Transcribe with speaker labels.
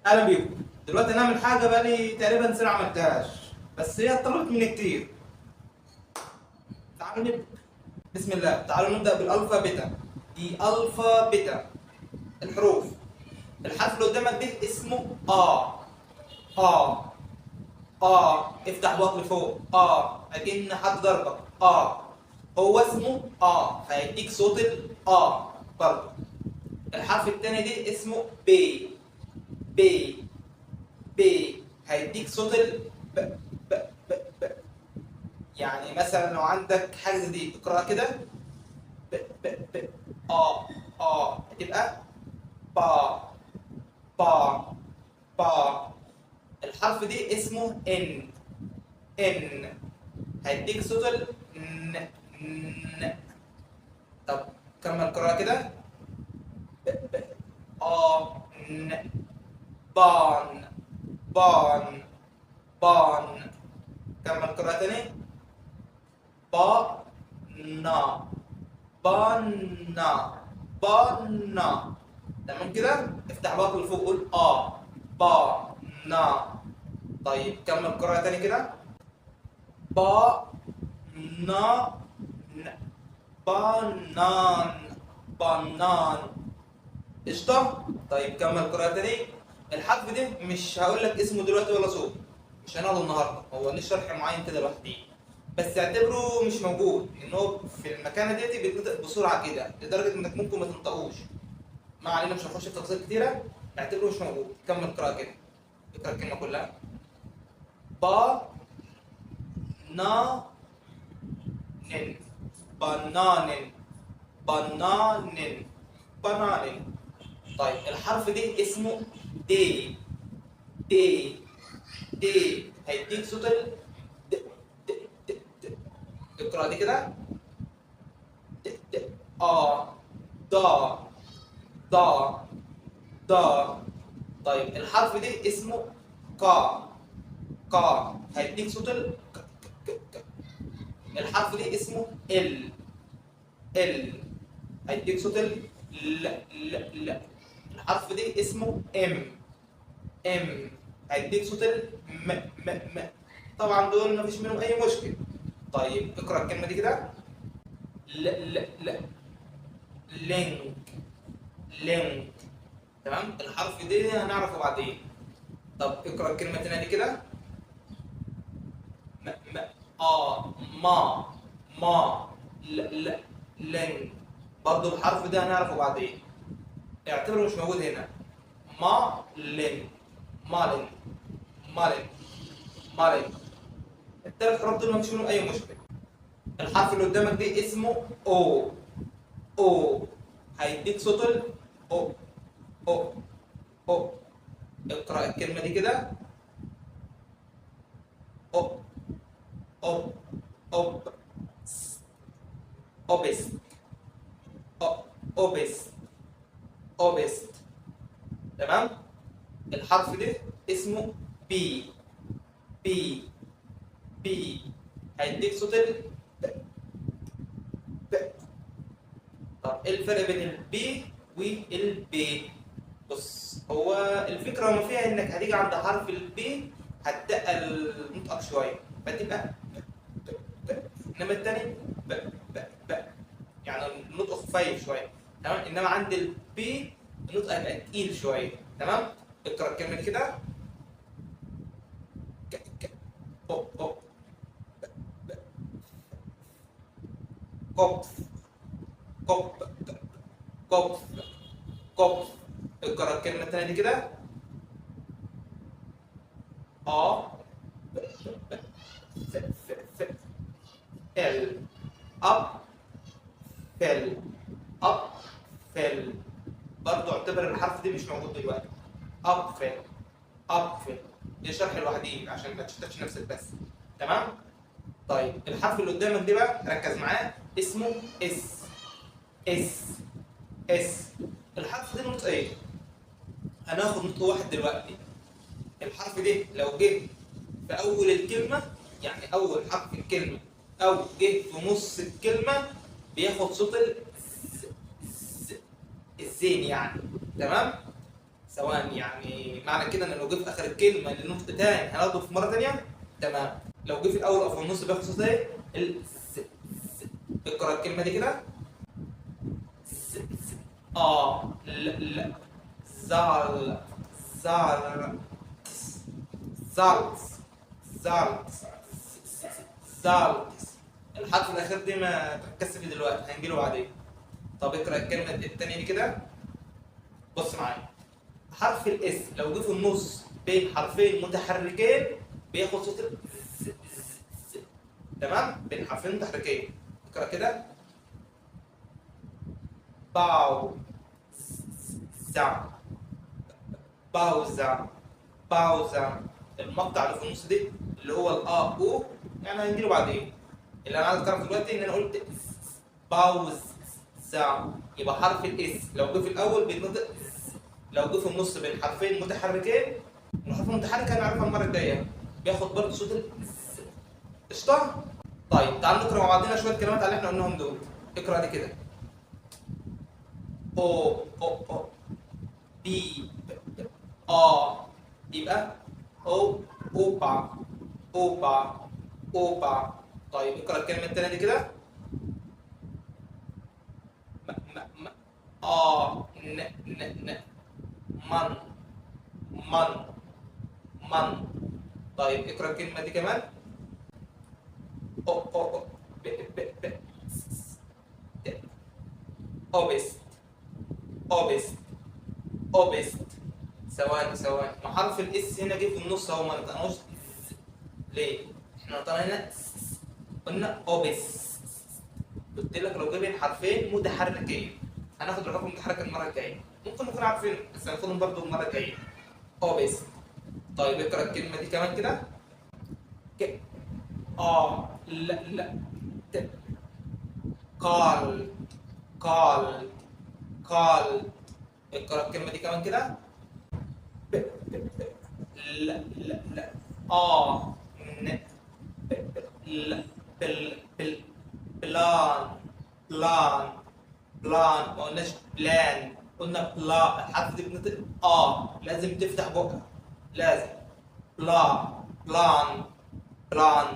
Speaker 1: اهلا بيكم. دلوقتي هنعمل حاجه بقالي تقريبا سنه ما عملتهاش، بس هي اتطلبت مني كتير. تعالوا نبدا. بسم الله. تعالوا نبدا بالالفا بيتا. دي الفا بيتا الحروف. الحرف اللي قدامك ده اسمه ا. افتح بطن لفوق. اكن حد ضربك. هو اسمه فهيديك صوت برضه. الحرف الثاني ده اسمه بي. هيديك صوت ب ب ب ب. يعني مثلا لو عندك حاجه زي دي اقراها كده. ب ب ب هتبقى با با با. الحرف دي اسمه ان هيديك صوت ن. طب كمل قراءة كده. ب ب ن. بان بان بان. كمل قراءة تاني. بانا بانا. تمام كده. افتح بطن لفوق قول بانا. طيب كمل قراءة تاني كده. بانا بانان بانان. قشطة. طيب كمل قراءة تاني. الحرف ده مش هقول لك اسمه دلوقتي ولا صوت، مش هناخده النهارده، هو ليه شرح معين كده لوحده، بس اعتبره مش موجود، ان هو في المكانه ديت بيتنطق بسرعه كده لدرجه انك ممكن ما تنطقوش. ما علينا، مش هنخش في تفاصيل كتيره، اعتبره مش موجود. كمل قراءه كده. اقرا الكلمه كلها. با نا نن بنان بنان. طيب الحرف ده اسمه دي دي هيديك صوت د د د د. اقرا دي كده. د د دا دا دا. طيب الحرف ده اسمه كا هيديك صوت الحرف ده اسمه ال هيديك صوت ل. الحرف ده اسمه ام هيديك صوت م. طبعا دول مفيش منهم اي مشكله. طيب اقرا الكلمه دي كده. لا لينك. تمام. الحرف ده هنعرفه بعدين. طب اقرا الكلمه الثانيه دي كده. م ما لا لن. برضه الحرف ده هنعرفه بعدين، اعتبره مش موجود هنا. مالن مالن. الثلاث حروف دول مفيش منهم اي مشكله. الحرف اللي قدامك ده اسمه او هيديك صوت او. اقرا الكلمه دي كده. او أوب أوب أوبست أوبست. تمام. الحرف ده اسمه بي هيديك صوت ب. طب ايه الفرق بين البي والبي؟ بص، هو الفكره ما فيها انك هتيجي عند حرف البي هتتقل نطقك شويه فتبقى انما الثاني ب. يعني النطق خفيف شويه. تمام. انما عند البي النطق هيبقى تقيل شويه. تمام. اقرا الكلمه كده. أو ب. قبض قبض. اقرا الكلمه الثانيه دي كده. اه ب ف ف ال اب فل. برضه اعتبر الحرف ده مش موجود دلوقتي. اب فل. دي شرح لوحديه عشان ما تشتتش نفسك بس. تمام. طيب الحرف اللي قدامك ده بقى ركز معاه، اسمه اس. الحرف ده نطق ايه؟ هناخد نطق واحد دلوقتي. الحرف ده لو جه في اول الكلمه، يعني اول حرف في الكلمه، او جه في نص الكلمه، بياخد صوت الزين يعني. تمام. ثواني، يعني معنى كده ان لو جه في اخر الكلمه لنطق تاني هناخده في مره تانيه؟ تمام. لو جه في الاول او في النص بياخد صوت ايه؟ اقرا الكلمه دي كده. لا لا. زال زال زالت زالت زالت. الحرف الاخير دي ما تركزش فيه دلوقتي، هنجيله بعدين. طب اقرا الكلمه التانيه دي كده. بص معايا، حرف الاس لو جه في النص بين حرفين متحركين بياخد صوت تمام؟ بين حرفين متحركين. اقرا كده. باو زا باوزا باوزا. المقطع اللي في النص دي اللي هو الا او، يعني هنجيله بعدين. اللي انا عايز اعرفه دلوقتي ان انا قلت باوزا، يبقى حرف الاس لو جه في الاول بيتنطق، لو جه في النص بين حرفين متحركين، الحرف المتحرك هنعرفها المره الجايه بياخد برضه صوت قشطه. طيب تعالوا نقرا مع بعضنا شويه كلمات على اللي احنا قلناهم دول. اقرا دي كده. او بي يبقى اوبا اوبا اوبا. طيب اقرا الكلمه الثانيه دي كده. م م م ن ن ن من من من. طيب اقرا الكلمه دي كمان. او ب ب ب اوبست اوبست اوبست. ثواني، ما حرف الاس هنا جه في النص اهو، ما نطقناش ليه؟ احنا نطقنا هنا قلنا اوبس. قلت لك لو جه بين حرفين متحركين هناخد رقم متحرك المره الجايه، ممكن نكون عارفين بس هناخدهم برضه المره الجايه. اوبس. طيب اقرا الكلمه دي كمان كده. ك لا لا ت قال قال قال. اقرا الكلمه دي كمان كده. ب ب ب لا لا لا ن ب ب لا بل بلان بلان بلان. ما قلناش بلان، قلنا بلا. الحرف دي بنطق لازم تفتح بقك، لازم. بلان بلان